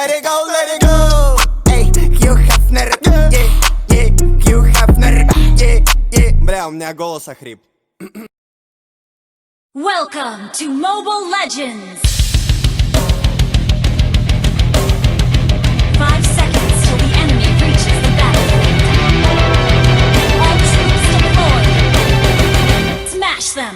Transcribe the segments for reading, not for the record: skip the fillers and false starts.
let it go, let it go. Эй, Хью Хафнер, Хью Хафнер, Бля, у меня голос охрип. Welcome to Mobile Legends! 5 seconds till the enemy reaches the battlefield. All troops deployed! Smash them!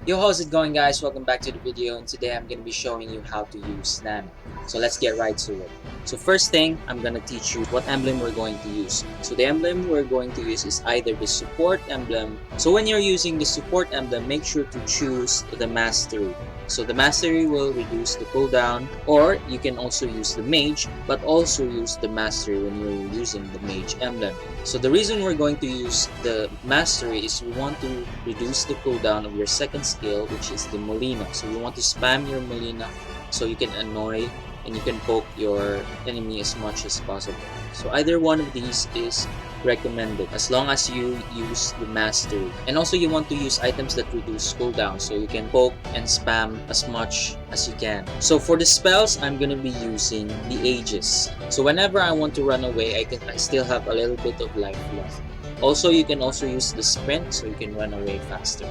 Yo, how's it going, guys? Welcome back to the video, and today I'm going to be showing you how to use Nana. So let's get right to it. So first thing, I'm going to teach you what emblem we're going to use. So the emblem we're going to use is either the support emblem. So when you're using the support emblem, make sure to choose the mastery. So the mastery will reduce the cooldown, or you can also use the mage, but also use the mastery when you're using the mage emblem. So the reason we're going to use the mastery is we want to reduce the cooldown of your second skill, which is the Molina. So you want to spam your Molina so you can annoy and you can poke your enemy as much as possible. So either one of these is recommended as long as you use the mastery. And also you want to use items that reduce cooldown so you can poke and spam as much as you can. So for the spells, I'm gonna be using the Aegis. So whenever I want to run away, I still have a little bit of life left. Also, you can also use the sprint so you can run away faster.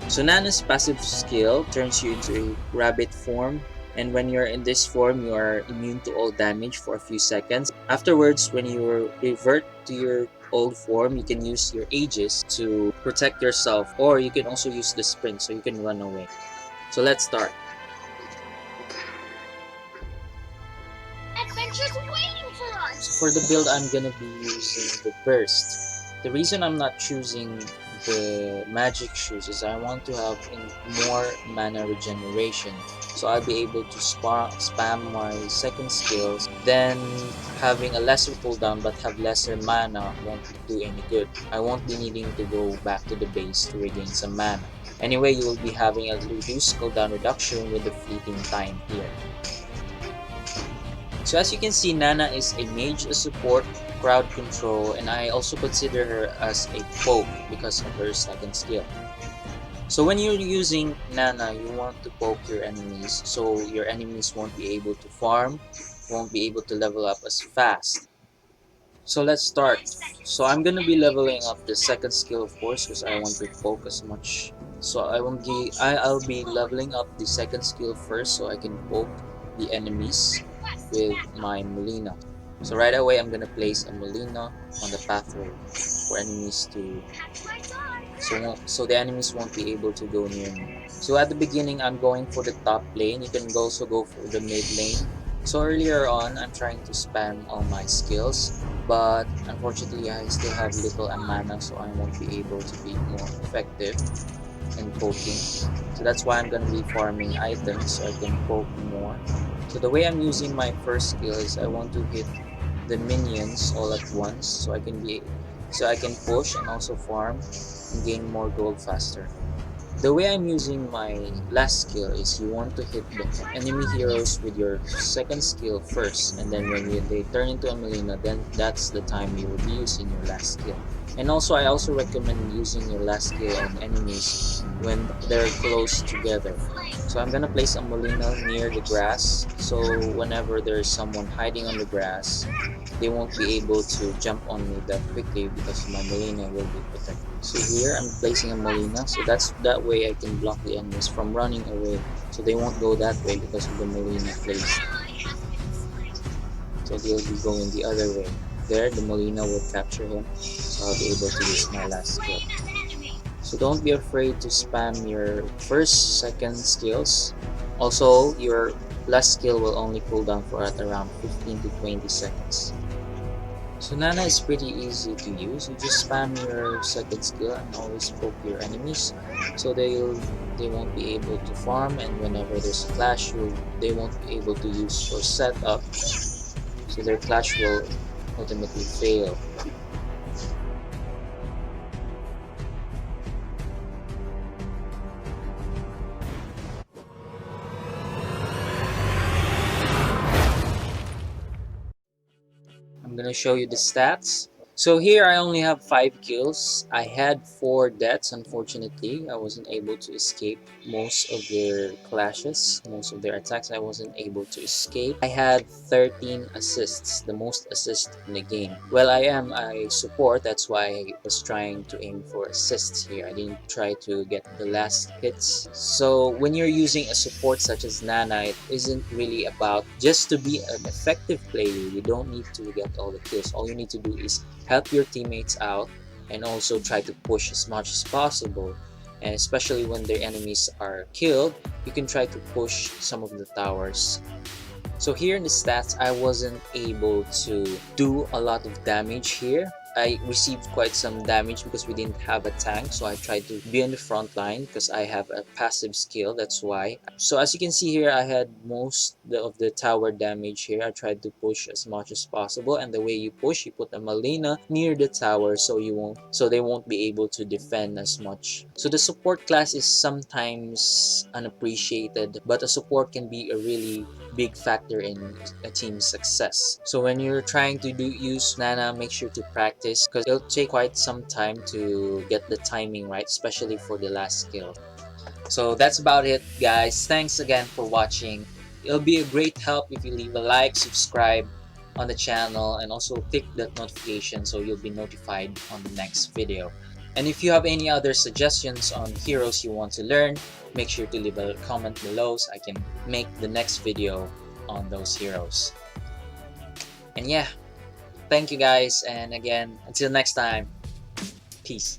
So Nana's passive skill turns you into a rabbit form. And when you're in this form, you are immune to all damage for a few seconds. Afterwards, when you revert to your old form, you can use your Aegis to protect yourself, or you can also use the sprint so you can run away. So let's start. Adventure's waiting for us! So for the build, I'm gonna be using the burst. The reason I'm not choosing the magic shoes is I want to have more mana regeneration, so I'll be able to spam my second skills. Then having a lesser cooldown but have lesser mana won't do any good. I won't be needing to go back to the base to regain some mana. Anyway, you will be having a reduced cooldown reduction with the fleeting time here. So as you can see, Nana is a mage, a support, crowd control, and I also consider her as a poke because of her second skill. So when you're using Nana, you want to poke your enemies so your enemies won't be able to farm, won't be able to level up as fast. So let's start. So I'm gonna be leveling up the second skill, of course, because I want to poke as much. So I'll be leveling up the second skill first so I can poke the enemies with my Molina. So right away, I'm gonna place a Molina on the pathway for enemies to, so the enemies won't be able to go near me. So at the beginning, I'm going for the top lane. You can also go for the mid lane. So earlier on, I'm trying to spam all my skills, but unfortunately, I still have little mana, so I won't be able to be more effective in poking. So that's why I'm gonna be farming items so I can poke more. So the way I'm using my first skill is I want to hit the minions all at once so I can push and also farm and gain more gold faster. The way I'm using my last skill is you want to hit the enemy heroes with your second skill first, and then when they turn into a Molina, then that's the time you will be using your last skill. And also, I also recommend using your last skill on enemies when they're close together. So I'm gonna place a Molina near the grass, so whenever there's someone hiding on the grass, they won't be able to jump on me that quickly because my Molina will be protected. So here I'm placing a Molina, so that way I can block the enemies from running away, so they won't go that way because of the Molina placed. So they'll be going the other way. There, the Molina will capture him, so I'll be able to use my last skill. So don't be afraid to spam your first, second skills. Also, your last skill will only cool down for at around 15 to 20 seconds. So Nana is pretty easy to use. You just spam your second skill and always poke your enemies, so they won't be able to farm, and whenever there's a clash, they won't be able to use or set up, so their clash will ultimately fail. I'm gonna show you the stats. So here I only have 5 kills. I had 4 deaths. Unfortunately, I wasn't able to escape most of their clashes, most of their attacks. I wasn't able to escape. I had 13 assists, the most assists in the game. Well, I am a support, that's why I was trying to aim for assists here. I didn't try to get the last hits. So when you're using a support such as Nana, it isn't really about just to be an effective player. You don't need to get all the kills. All you need to do is help your teammates out and also try to push as much as possible. And especially when their enemies are killed, you can try to push some of the towers. So here in the stats, I wasn't able to do a lot of damage here. I received quite some damage because we didn't have a tank, so I tried to be on the front line because I have a passive skill, that's why. So as you can see here, I had most of the tower damage here. I tried to push as much as possible, and the way you push, you put a Malena near the tower so they won't be able to defend as much. So the support class is sometimes unappreciated, but a support can be a really big factor in a team's success. So when you're trying to use Nana, make sure to practice because it'll take quite some time to get the timing right, especially for the last skill. So that's about it, guys. Thanks again for watching. It'll be a great help if you leave a like, subscribe on the channel, and also click that notification so you'll be notified on the next video. And if you have any other suggestions on heroes you want to learn, make sure to leave a comment below so I can make the next video on those heroes. And yeah, thank you guys, and again, until next time, peace.